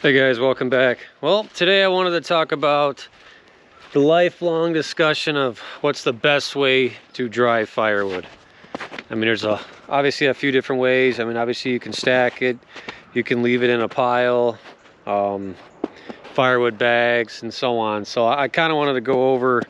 Hey guys, welcome back. Well, today I wanted to talk about the lifelong discussion of what's the best way to dry firewood. I mean, there's obviously a few different ways. I mean, obviously you can stack it, you can leave it in a pile, firewood bags, and so on. So I kind of wanted to go over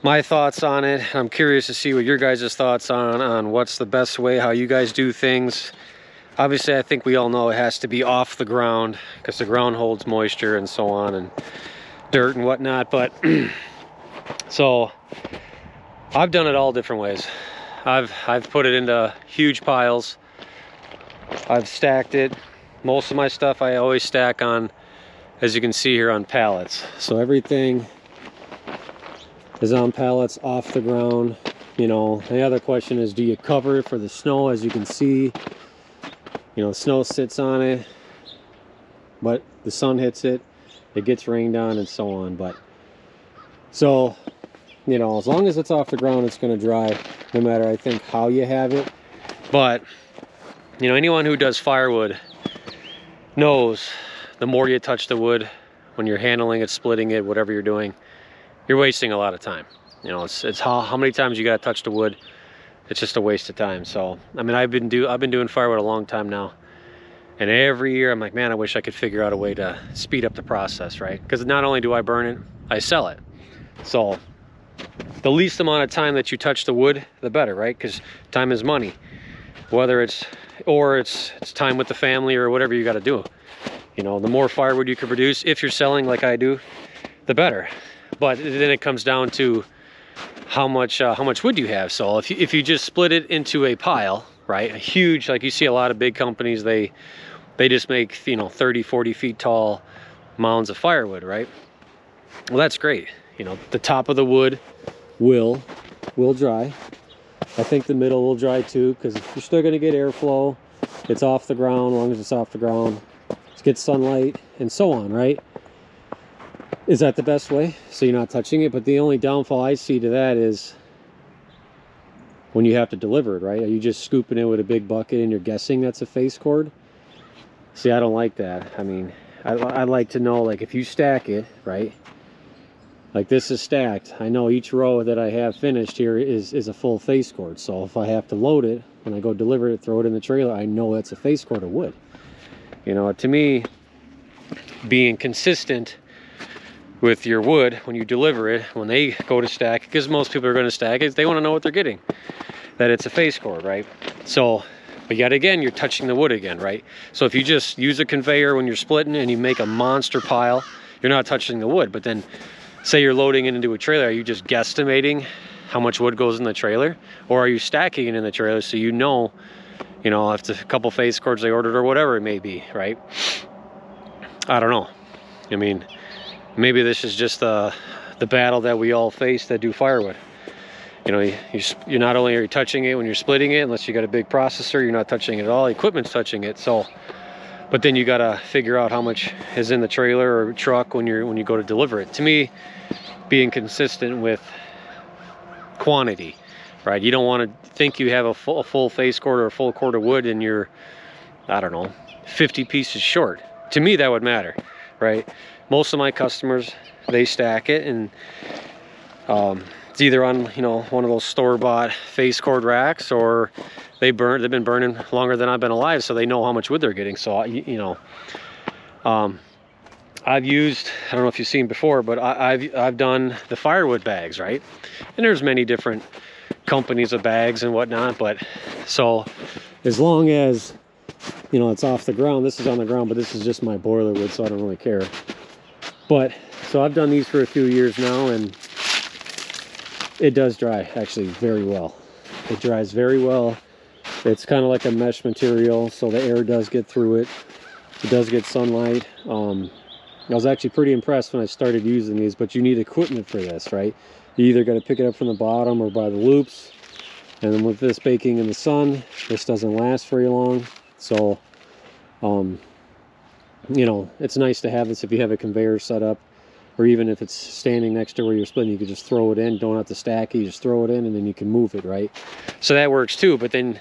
my thoughts on it. I'm curious to see what your guys' thoughts on what's the best way, how you guys do things. Obviously, I think we all know it has to be off the ground because the ground holds moisture and so on, and dirt and whatnot. But so I've done it all different ways. I've put it into huge piles. I've stacked it. Most of my stuff I always stack on, as you can see here, on pallets. So everything is on pallets off the ground. You know, the other question is, do you cover it for the snow? As you can see, you know, snow sits on it, but the sun hits it, it gets rained on, and so on. But so, you know, as long as it's off the ground, it's going to dry, no matter, I think, how you have it. But you know, anyone who does firewood knows the more you touch the wood when you're handling it, splitting it, whatever you're doing, you're wasting a lot of time. You know, it's how many times you got to touch the wood. It's just a waste of time. So I mean, I've been doing firewood a long time now, and every year I'm like, man, I wish I could figure out a way to speed up the process, right? Because not only do I burn it, I sell it. So the least amount of time that you touch the wood, the better, right? Because time is money. Whether it's time with the family or whatever you got to do. You know, the more firewood you can produce, if you're selling like I do, the better. But then it comes down to how much wood you have. So if you just split it into a pile, right, a huge, like you see a lot of big companies, they just make, you know, 30-40 feet tall mounds of firewood, right? Well, that's great. You know, the top of the wood will dry. I think the middle will dry too, because you're still going to get airflow. It's off the ground. As long as it's off the ground, it gets sunlight and so on, right? Is that the best way? So you're not touching it? But the only downfall I see to that is when you have to deliver it, right? Are you just scooping it with a big bucket and you're guessing that's a face cord? See, I don't like that. I mean, I like to know, like, if you stack it, right? Like this is stacked. I know each row that I have finished here is a full face cord. So if I have to load it, when I go deliver it, throw it in the trailer, I know that's a face cord of wood. You know, to me, being consistent with your wood when you deliver it, when they go to stack, because most people are going to stack it, they want to know what they're getting, that it's a face cord, right? So, but yet again, you're touching the wood again, right? So if you just use a conveyor when you're splitting and you make a monster pile, you're not touching the wood. But then say you're loading it into a trailer, are you just guesstimating how much wood goes in the trailer? Or are you stacking it in the trailer so you know, if it's a couple face cords they ordered or whatever it may be, right? I don't know. I mean, maybe this is just the battle that we all face that do firewood. You know, you're not only are you touching it when you're splitting it, unless you got a big processor, you're not touching it at all. Equipment's touching it. So, but then you got to figure out how much is in the trailer or truck when you go to deliver it. To me, being consistent with quantity, right? You don't want to think you have a full face cord or a full cord of wood and you're, I don't know, 50 pieces short. To me, that would matter, right? Most of my customers, they stack it, and it's either on, you know, one of those store-bought face cord racks, or they've been burning longer than I've been alive, so they know how much wood they're getting. So I've used, I don't know if you've seen before, but I've done the firewood bags, right? And there's many different companies of bags and whatnot, but so as long as, you know, it's off the ground, this is on the ground, but this is just my boiler wood, so I don't really care. But so I've done these for a few years now, and it does dry actually very well. It dries very well. It's kind of like a mesh material, so the air does get through it. It does get sunlight. I was actually pretty impressed when I started using these, but you need equipment for this, right? You either got to pick it up from the bottom or by the loops. And then with this baking in the sun, this doesn't last very long. So, you know, it's nice to have this if you have a conveyor set up, or even if it's standing next to where you're splitting, you can just throw it in. Don't have to stack it, you just throw it in and then you can move it, right? So that works too. But then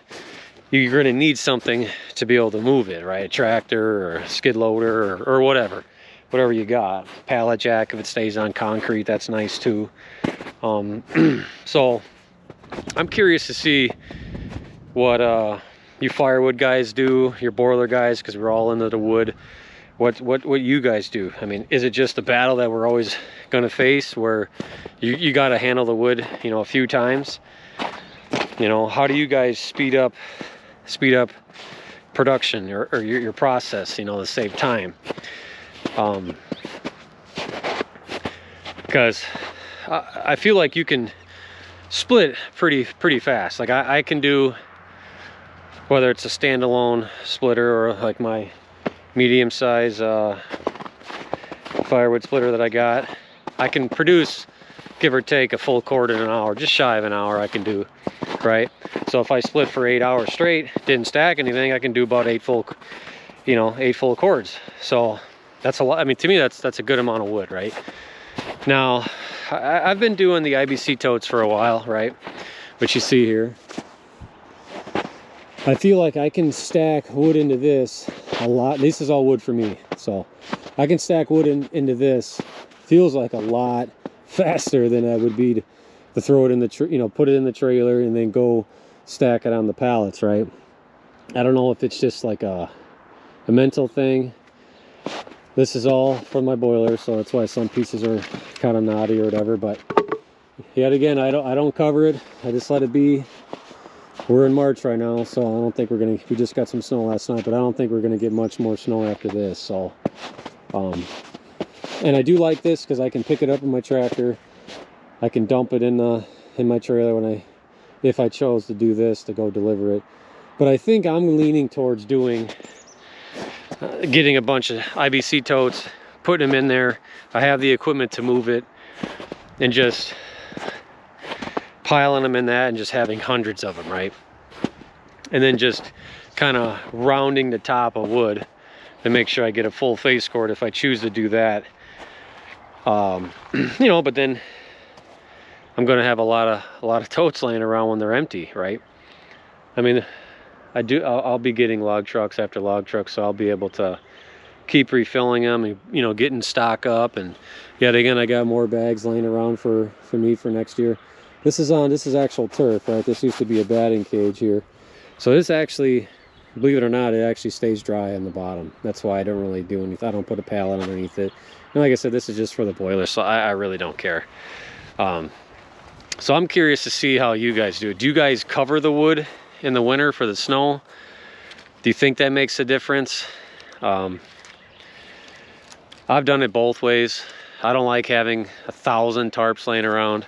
you're going to need something to be able to move it, right? A tractor or a skid loader or whatever you got. Pallet jack, if it stays on concrete, that's nice too. So I'm curious to see what you firewood guys do, your boiler guys, because we're all into the wood. What you guys do. I mean, is it just a battle that we're always going to face where you got to handle the wood, you know, a few times? You know, how do you guys speed up production or your process, you know, to save time? Because I feel like you can split pretty fast. Like I can do, whether it's a standalone splitter or like my medium size firewood splitter that I got, I can produce, give or take, a full cord in an hour, just shy of an hour I can do, right? So if I split for 8 hours straight, didn't stack anything, I can do about 8 full cords. So that's a lot. I mean, to me, that's a good amount of wood, right? Now, I've been doing the IBC totes for a while, right? Which you see here. I feel like I can stack wood into this a lot. This is all wood for me, so I can stack wood into this. Feels like a lot faster than that would be to throw it in the put it in the trailer and then go stack it on the pallets, right? I don't know if it's just like a mental thing. This is all from my boiler, so that's why some pieces are kind of knotty or whatever. But yet again, I don't cover it. I just let it be. We're in March right now, so I don't think we just got some snow last night, but I don't think we're gonna get much more snow after this. So and I do like this because I can pick it up in my tractor. I can dump it in my trailer if I chose to do this, to go deliver it. But I think I'm leaning towards getting a bunch of IBC totes, putting them in there. I have the equipment to move it, and just piling them in that and just having hundreds of them, right? And then just kind of rounding the top of wood to make sure I get a full face cord if I choose to do that. You know, but then I'm gonna have a lot of totes laying around when they're empty, right? I mean, I'll be getting log trucks after log trucks, so I'll be able to keep refilling them and, you know, getting stock up. And yet again, I got more bags laying around for me for next year. This is actual turf, right? This used to be a batting cage here. So this actually, believe it or not, it actually stays dry on the bottom. That's why I don't really do anything. I don't put a pallet underneath it. And like I said, this is just for the boiler, so I really don't care. So I'm curious to see how you guys do it. Do you guys cover the wood in the winter for the snow? Do you think that makes a difference? I've done it both ways. I don't like having 1,000 tarps laying around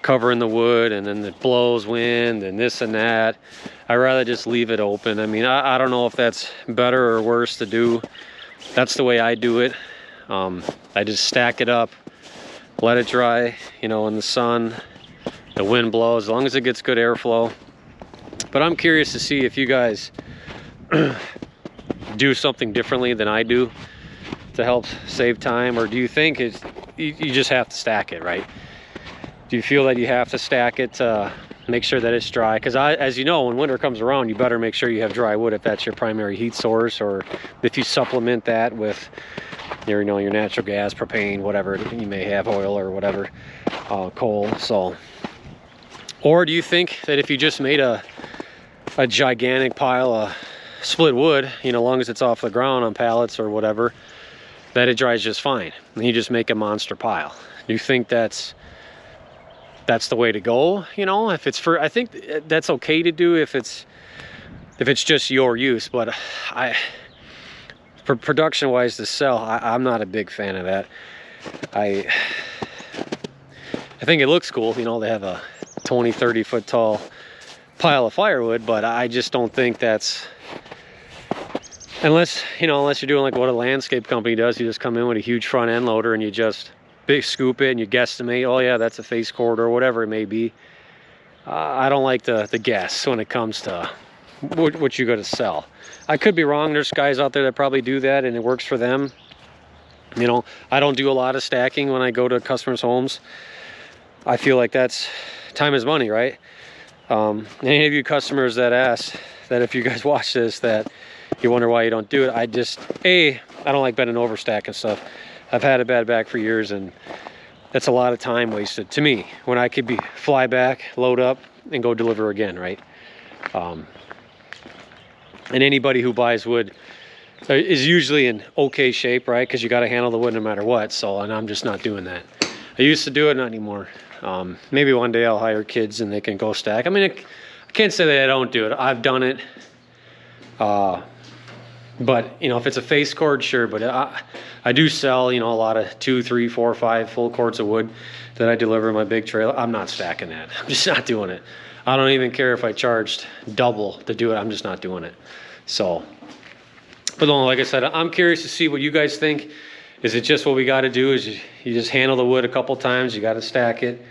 covering the wood, and then it blows wind and this and that. I'd rather just leave it open. I mean, I don't know if that's better or worse to do. That's the way I do it. I just stack it up, let it dry, you know, in the sun. The wind blows, as long as it gets good airflow. But I'm curious to see if you guys do something differently than I do to help save time, or do you think you just have to stack it, right? Do you feel that you have to stack it to make sure that it's dry? Because as you know, when winter comes around, you better make sure you have dry wood if that's your primary heat source, or if you supplement that with your natural gas, propane, whatever you may have, oil or whatever, coal. So, or do you think that if you just made a gigantic pile of split wood, you know, as long as it's off the ground on pallets or whatever, that it dries just fine, and you just make a monster pile? Do you think that's the way to go? You know, if it's I think that's okay to do if it's just your use, but for production wise to sell, I'm not a big fan of that. I think it looks cool, you know, they have a 20-30 foot tall pile of firewood, but I just don't think that's, unless you're doing like what a landscape company does. You just come in with a huge front end loader and you just big scoop it and you guesstimate, oh yeah, that's a face cord or whatever it may be. I don't like the guess when it comes to what you got to sell. I could be wrong. There's guys out there that probably do that and it works for them. You know, I don't do a lot of stacking when I go to customers' homes. I feel like that's time is money, right? Any of you customers that that if you guys watch this, that you wonder why you don't do it. I don't like bending over stacking stuff. I've had a bad back for years, and that's a lot of time wasted to me when I could be fly back, load up, and go deliver again, right? And anybody who buys wood is usually in okay shape, right? Because you got to handle the wood no matter what. So, and I'm just not doing that. I used to do it, not anymore. Maybe one day I'll hire kids and they can go stack. I mean, I can't say that I don't do it. I've done it. But, you know, if it's a face cord, sure. But I do sell, you know, a lot of 2, 3, 4, 5 full cords of wood that I deliver in my big trailer. I'm not stacking that. I'm just not doing it. I don't even care if I charged double to do it. I'm just not doing it. So, but no, like I said, I'm curious to see what you guys think. Is it just what we got to do? Is you just handle the wood a couple times? You got to stack it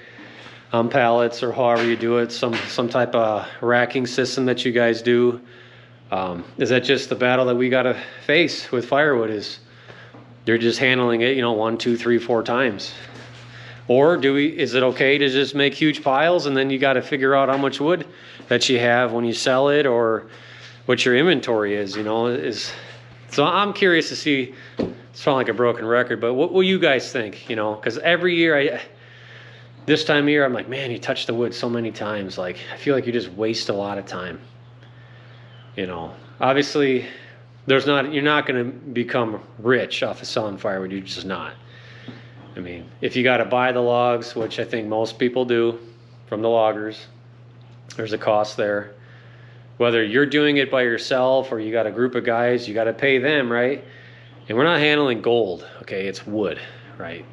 on pallets or however you do it. Some type of racking system that you guys do. Is that just the battle that we got to face with firewood? Is they're just handling it, you know, 1, 2, 3, 4 times? Or is it okay to just make huge piles and then you got to figure out how much wood that you have when you sell it, or what your inventory is, you know? So I'm curious to see. It's sounding like a broken record, but what will you guys think, you know? Because every year, this time of year, I'm like, man, you touch the wood so many times. Like, I feel like you just waste a lot of time. You know, obviously, you're not going to become rich off of selling firewood. You're just not. I mean, if you got to buy the logs, which I think most people do from the loggers, there's a cost there. Whether you're doing it by yourself or you got a group of guys, you got to pay them, right? And we're not handling gold, okay? It's wood, right?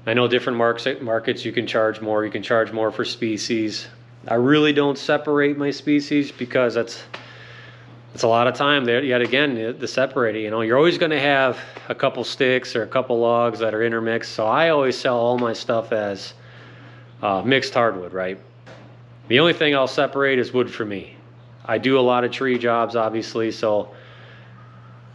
I know different markets you can charge more. You can charge more for species. I really don't separate my species because it's a lot of time there. Yet again, the separating, you know, you're always going to have a couple sticks or a couple logs that are intermixed. So I always sell all my stuff as mixed hardwood, right? The only thing I'll separate is wood for me. I do a lot of tree jobs, obviously, so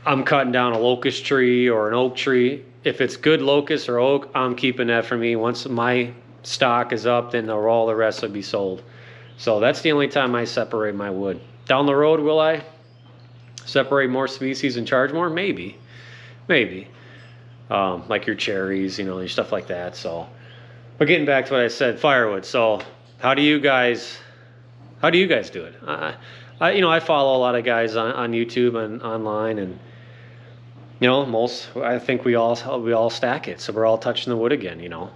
I'm cutting down a locust tree or an oak tree. If it's good locust or oak, I'm keeping that for me. Once my stock is up, then all the rest will be sold. So that's the only time I separate my wood. Down the road, will I separate more species and charge more? Maybe. Like your cherries, you know, your stuff like that. So, but getting back to what I said, firewood. So how do you guys do it? I follow a lot of guys on YouTube and online, and you know, I think we all stack it, so we're all touching the wood again, you know.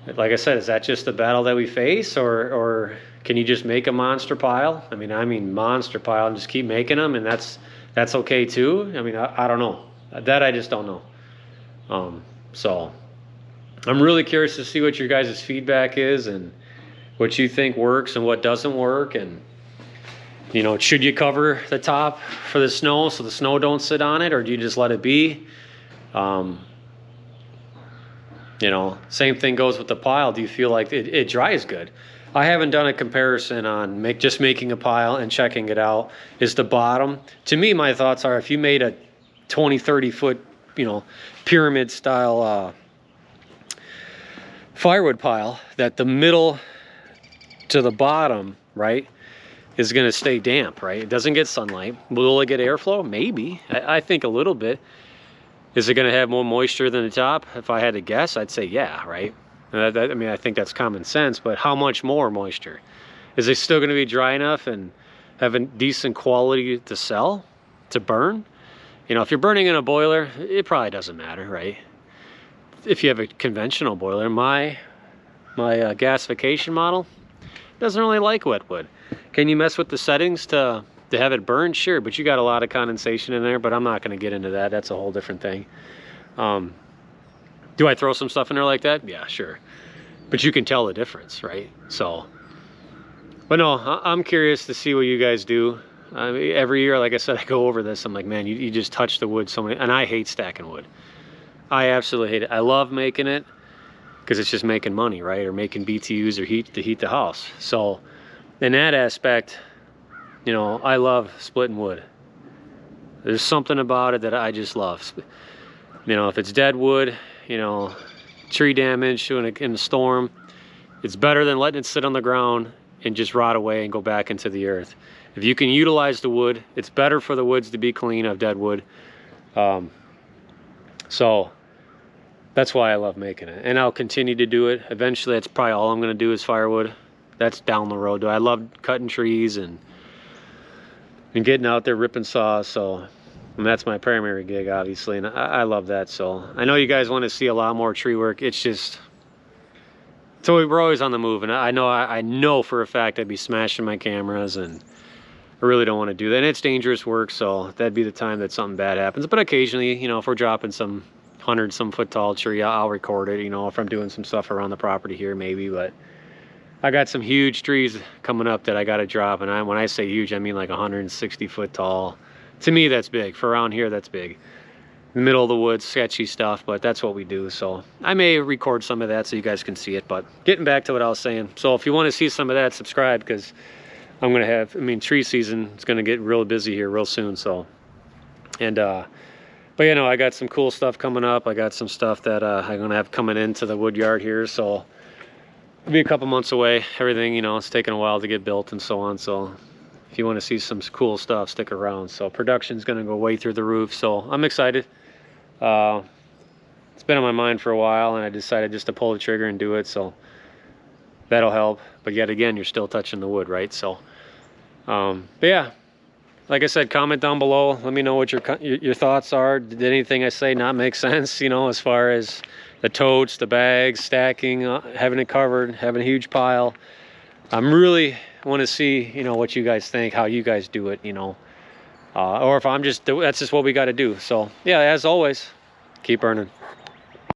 Like I said, is that just the battle that we face, or can you just make a monster pile? I mean monster pile, and just keep making them, and that's okay too? I mean, I don't know. That I just don't know. So I'm really curious to see what your guys' feedback is and what you think works and what doesn't work, and you know, should you cover the top for the snow so the snow don't sit on it, or do you just let it be? You know, same thing goes with the pile. Do you feel like it dries good? I haven't done a comparison on just making a pile and checking it out. Is the bottom, to me, my thoughts are, if you made a 20-30 foot, you know, pyramid style firewood pile, that the middle to the bottom, right, is going to stay damp, right? It doesn't get sunlight. Will it get airflow? Maybe. I think a little bit. Is it going to have more moisture than the top? If I had to guess, I'd say yeah, right? I mean, I think that's common sense, but how much more moisture? Is it still going to be dry enough and have a decent quality to sell, to burn? You know, if you're burning in a boiler, it probably doesn't matter, right? If you have a conventional boiler, my gasification model doesn't really like wet wood. Can you mess with the settings to have it burn? Sure, but you got a lot of condensation in there, but I'm not going to get into that. That's a whole different thing. Do I throw some stuff in there like that? Yeah, sure. But you can tell the difference, right? So, but no, I'm curious to see what you guys do. I mean, every year, like I said, I go over this. I'm like, man, you just touch the wood so many, and I hate stacking wood. I absolutely hate it. I love making it because it's just making money, right? Or making BTUs or heat to heat the house. So in that aspect, you know, I love splitting wood. There's something about it that I just love. You know, if it's dead wood, you know, tree damage in a storm, it's better than letting it sit on the ground and just rot away and go back into the earth. If you can utilize the wood, it's better for the woods to be clean of dead wood. So that's why I love making it, and I'll continue to do it. Eventually, that's probably all I'm going to do is firewood. That's down the road. I love cutting trees and getting out there ripping saws. So and that's my primary gig, obviously, and I love that. So I know you guys want to see a lot more tree work. It's just, so we're always on the move, and I know for a fact I'd be smashing my cameras, and I really don't want to do that. And it's dangerous work, so that'd be the time that something bad happens. But occasionally, you know, if we're dropping some 100-some foot tall tree, I'll record it, you know, if I'm doing some stuff around the property here, maybe. But I got some huge trees coming up that I got to drop, and when I say huge, I mean like 160 foot tall. To me, that's big. For around here, that's big. Middle of the woods, sketchy stuff, but that's what we do. So I may record some of that so you guys can see it. But getting back to what I was saying, so if you want to see some of that, subscribe, because I'm gonna have, I mean, tree season is gonna get real busy here real soon. So, and but you know, I got some cool stuff coming up. I got some stuff that I'm gonna have coming into the wood yard here, so it'll be a couple months away. Everything, you know, it's taking a while to get built and so on. So if you want to see some cool stuff, stick around. So production's gonna go way through the roof, so I'm excited. It's been on my mind for a while, and I decided just to pull the trigger and do it, so that'll help. But yet again, you're still touching the wood, right? So but yeah, like I said, comment down below, let me know what your thoughts are. Did anything I say not make sense, you know, as far as the totes, the bags, stacking, having it covered, having a huge pile? I'm really want to see, you know, what you guys think, how you guys do it, you know, or if I'm just, that's just what we got to do. So yeah, as always, keep earning.